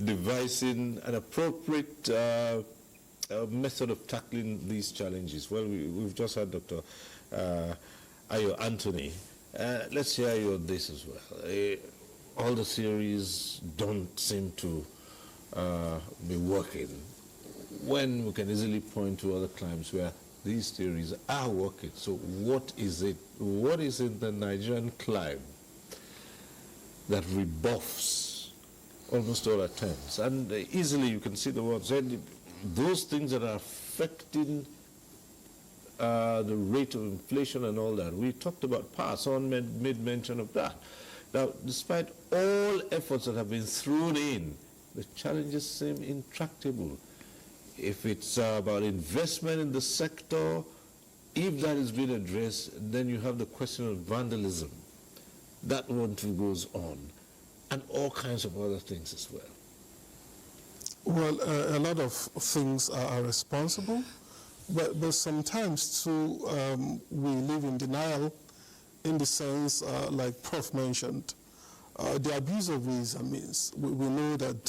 devising an appropriate method of tackling these challenges? Well, we've just had Dr. Ayo Anthony. Let's hear you on this as well. All the theories don't seem to be working, when we can easily point to other climes where these theories are working. So what is it? What is in the Nigerian climb that rebuffs almost all attempts? And easily you can see the words, those things that are affecting the rate of inflation and all that. We talked about power. Someone made mention of that. Now, despite all efforts that have been thrown in, the challenges seem intractable. If it's about investment in the sector, if that is being addressed, then you have the question of vandalism. That one too goes on, and all kinds of other things as well. Well, a lot of things are responsible, but sometimes too we live in denial, in the sense, like Prof mentioned, the abuse of ways and means. We know that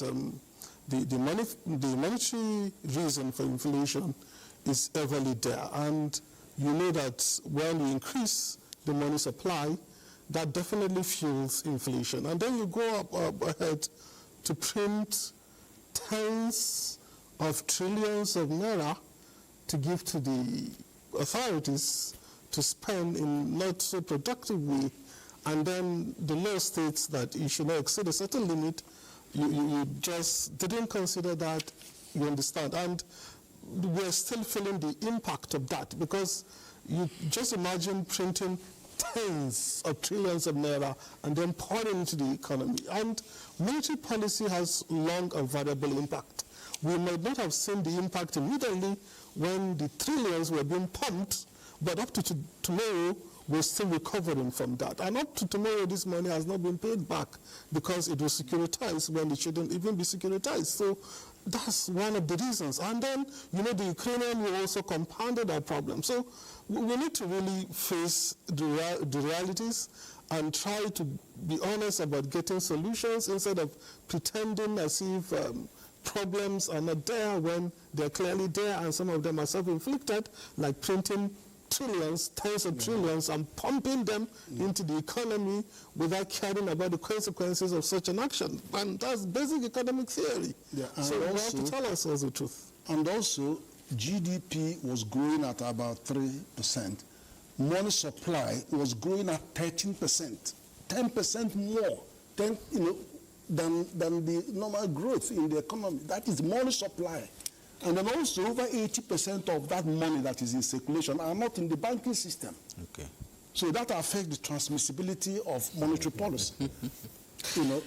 the monetary reason for inflation is everly there, and you know that when you increase the money supply, that definitely fuels inflation. And then you go up ahead to print tens of trillions of naira to give to the authorities to spend in not so productive way, and then the law states that you should not exceed a certain limit. You just didn't consider that, you understand, and we're still feeling the impact of that, because you just imagine printing tens of trillions of naira and then pouring into the economy. And monetary policy has long and variable impact. We might not have seen the impact immediately when the trillions were being pumped, but up to tomorrow, we're still recovering from that. And up to tomorrow, this money has not been paid back because it was securitized when it shouldn't even be securitized. So that's one of the reasons. And then, you know, the Ukrainian war also compounded our problem. So we need to really face the realities and try to be honest about getting solutions instead of pretending as if problems are not there when they're clearly there, and some of them are self-inflicted, like printing trillions, tens of trillions, and pumping them into the economy without caring about the consequences of such an action. And that's basic economic theory. So we have to tell ourselves the truth. And also, GDP was growing at about 3%. Money supply was growing at 13%, 10% more than the normal growth in the economy. That is money supply. And then also over 80% of that money that is in circulation are not in the banking system. Okay. So that affects the transmissibility of monetary policy. You know,